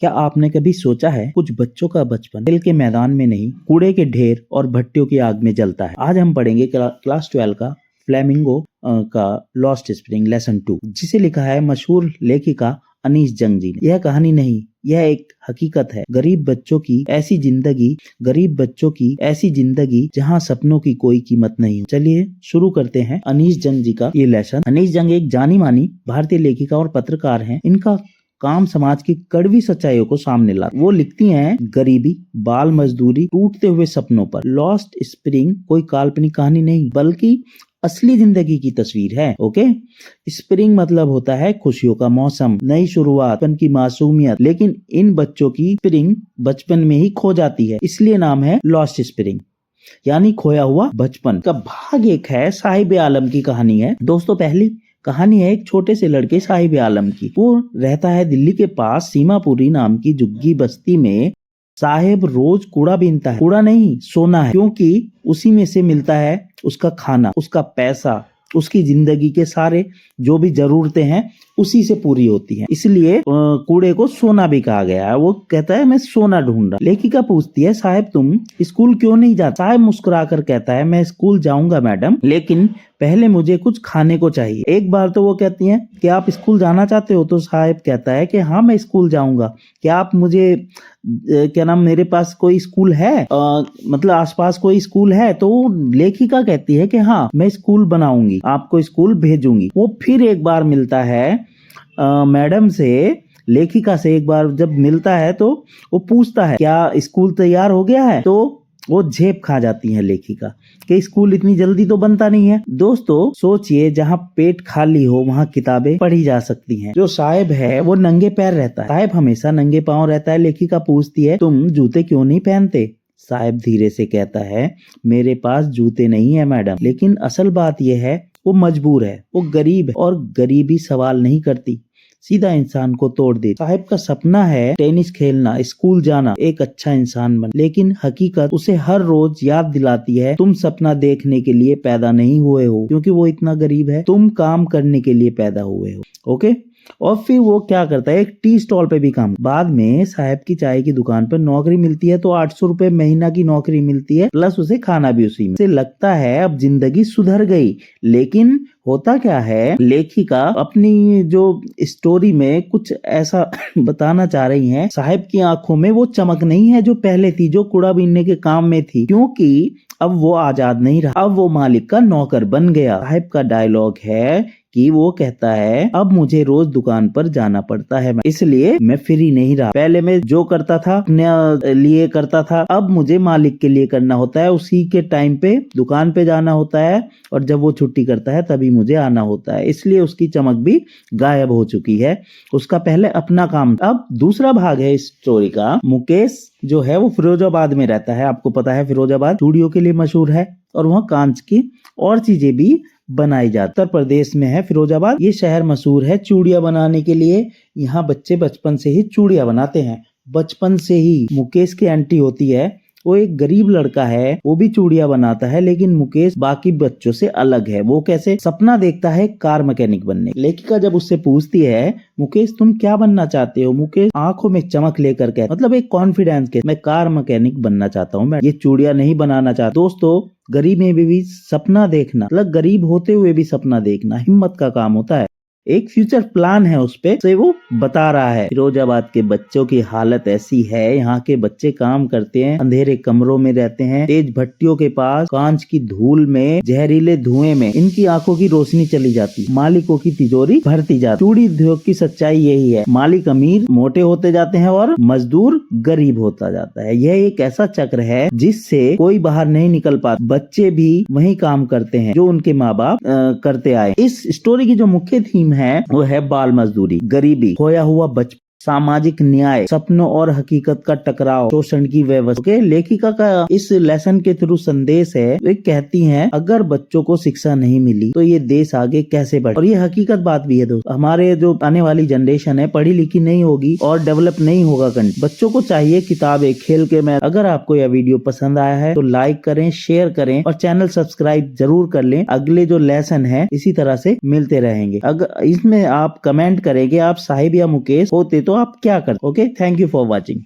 क्या आपने कभी सोचा है कुछ बच्चों का बचपन खेल के मैदान में नहीं, कूड़े के ढेर और भट्टियों की आग में जलता है। आज हम पढ़ेंगे क्लास 12 का फ्लेमिंगो का लॉस्ट स्प्रिंग लेसन 2, जिसे लिखा है मशहूर लेखिका अनीस जंग जी ने। यह कहानी नहीं, यह एक हकीकत है। गरीब बच्चों की ऐसी जिंदगी जहाँ सपनों की कोई कीमत नहीं हो। चलिए शुरू करते हैं अनीस जंग जी का ये लेसन। अनीस जंग एक जानी मानी भारतीय लेखिका और पत्रकार हैं। इनका काम समाज की कड़वी सच्चाइयों को सामने ला। वो लिखती हैं गरीबी, बाल मजदूरी, टूटते हुए सपनों पर। लॉस्ट स्प्रिंग कोई काल्पनिक कहानी नहीं, बल्कि असली जिंदगी की तस्वीर है। ओके, स्प्रिंग मतलब होता है खुशियों का मौसम, नई शुरुआत, बचपन की मासूमियत। लेकिन इन बच्चों की स्प्रिंग बचपन में ही खो जाती है, इसलिए नाम है लॉस्ट स्प्रिंग, यानी खोया हुआ बचपन का। भाग एक है साहिब आलम की कहानी है। दोस्तों, पहली कहानी है एक छोटे से लड़के साहिब आलम की। वो रहता है दिल्ली के पास सीमापुरी नाम की झुग्गी बस्ती में। साहेब रोज कूड़ा बीनता है। कूड़ा नहीं, सोना है, क्योंकि उसी में से मिलता है उसका खाना, उसका पैसा, उसकी जिंदगी के सारे जो भी जरूरतें हैं उसी से पूरी होती हैं। इसलिए कूड़े को सोना भी कहा गया है। वो कहता है मैं सोना ढूंढ रहा। लेखिका पूछती है साहब तुम स्कूल क्यों नहीं जाते? साहब मुस्कुराकर कहता है मैं स्कूल जाऊंगा मैडम, लेकिन पहले मुझे कुछ खाने को चाहिए। एक बार तो वो कहती हैं कि आप स्कूल जाना चाहते हो? तो साहब कहता है कि हाँ मैं स्कूल जाऊंगा। क्या आप मुझे क्या नाम मेरे पास कोई स्कूल है, मतलब आसपास कोई स्कूल है? तो लेखिका कहती है कि हाँ मैं स्कूल बनाऊंगी, आपको स्कूल भेजूंगी। वो फिर एक बार मिलता है मैडम से, लेखिका से एक बार जब मिलता है तो वो पूछता है क्या स्कूल तैयार हो गया है? तो वो झेप खा जाती है लेखिका कि स्कूल इतनी जल्दी तो बनता नहीं है। दोस्तों सोचिए, जहाँ पेट खाली हो वहाँ किताबें पढ़ी जा सकती हैं। जो साहिब है वो नंगे पैर रहता है। साहिब हमेशा नंगे पांव रहता है। लेखिका पूछती है तुम जूते क्यों नहीं पहनते? साहिब धीरे से कहता है मेरे पास जूते नहीं है मैडम, लेकिन असल बात यह है वो मजबूर है, वो गरीब है और गरीबी सवाल नहीं करती, सीधा इंसान को तोड़ दे। साहिब का सपना है टेनिस खेलना, स्कूल जाना, एक अच्छा इंसान बन। लेकिन हकीकत उसे हर रोज याद दिलाती है तुम सपना देखने के लिए पैदा नहीं हुए हो, क्योंकि वो इतना गरीब है। तुम काम करने के लिए पैदा हुए हो। ओके, और फिर वो क्या करता है, एक टी स्टॉल पे भी काम। बाद में साहब की चाय की दुकान पर नौकरी मिलती है, तो 800 रुपए महीना की नौकरी मिलती है, प्लस उसे खाना भी उसी में। उसे लगता है अब जिंदगी सुधर गई। लेकिन होता क्या है, लेखिका अपनी जो स्टोरी में कुछ ऐसा बताना चाह रही है। साहब की आंखों में वो चमक नहीं है जो पहले थी, जो कूड़ा बीनने के काम में थी, क्योंकि अब वो आजाद नहीं रहा, अब वो मालिक का नौकर बन गया। साहब का डायलॉग है कि वो कहता है अब मुझे रोज दुकान पर जाना पड़ता है, इसलिए मैं फ्री नहीं रहा। पहले मैं जो करता था अपने लिए करता था, अब मुझे मालिक के लिए करना होता है। उसी के टाइम पे दुकान पे जाना होता है और जब वो छुट्टी करता है तभी मुझे आना होता है। इसलिए उसकी चमक भी गायब हो चुकी है। उसका पहले अपना काम। अब दूसरा भाग है इस स्टोरी का। मुकेश जो है वो फिरोजाबाद में रहता है। आपको पता है फिरोजाबाद चूड़ियों के लिए मशहूर है और वहाँ कांच की और चीजें भी बनाई जाती। उत्तर प्रदेश में है फिरोजाबाद। ये शहर मशहूर है चूड़ियां बनाने के लिए। यहाँ बच्चे बचपन से ही चूड़ियां बनाते हैं। बचपन से ही मुकेश की एंट्री होती है। वो एक गरीब लड़का है, वो भी चूड़ियां बनाता है, लेकिन मुकेश बाकी बच्चों से अलग है। वो कैसे? सपना देखता है कार मैकेनिक बनने। लेखिका जब उससे पूछती है मुकेश तुम क्या बनना चाहते हो? मुकेश आंखों में चमक लेकर कहता, मतलब एक कॉन्फिडेंस के, मैं कार मैकेनिक बनना चाहता हूँ, मैं ये चूड़ियां नहीं बनाना चाहता। दोस्तों, गरीब में भी सपना देखना, मतलब गरीब होते हुए भी सपना देखना हिम्मत का काम होता है। एक फ्यूचर प्लान है उस पे से वो बता रहा है। फिरोजाबाद के बच्चों की हालत ऐसी है, यहाँ के बच्चे काम करते हैं, अंधेरे कमरों में रहते हैं, तेज भट्टियों के पास, कांच की धूल में, जहरीले धुएं में इनकी आंखों की रोशनी चली जाती, मालिकों की तिजोरी भरती जाती। चूड़ी उद्योग की सच्चाई यही है, मालिक अमीर मोटे होते जाते हैं और मजदूर गरीब होता जाता है। यह एक ऐसा चक्र है जिससे कोई बाहर नहीं निकल पाता। बच्चे भी वही काम करते हैं जो उनके माँ बाप करते आए। इस स्टोरी की जो मुख्य थीम है वो है बाल मजदूरी, गरीबी, खोया हुआ बचपन, सामाजिक न्याय, सपनों और हकीकत का टकराव, शोषण की व्यवस्था। लेखिका का इस लेसन के थ्रू संदेश है, वे कहती हैं अगर बच्चों को शिक्षा नहीं मिली तो ये देश आगे कैसे बढ़े। और ये हकीकत बात भी है दोस्तों। हमारे जो आने वाली जनरेशन है पढ़ी लिखी नहीं होगी और डेवलप नहीं होगा कंट्री। बच्चों को चाहिए किताबें, खेल के मैच। अगर आपको यह वीडियो पसंद आया है तो लाइक करें, शेयर करें और चैनल सब्सक्राइब जरूर कर लें। अगले जो लेसन है इसी तरह से मिलते रहेंगे। अगर इसमें आप कमेंट करेंगे आप साहिब या मुकेश होते तो आप क्या करते? Okay, thank you for watching.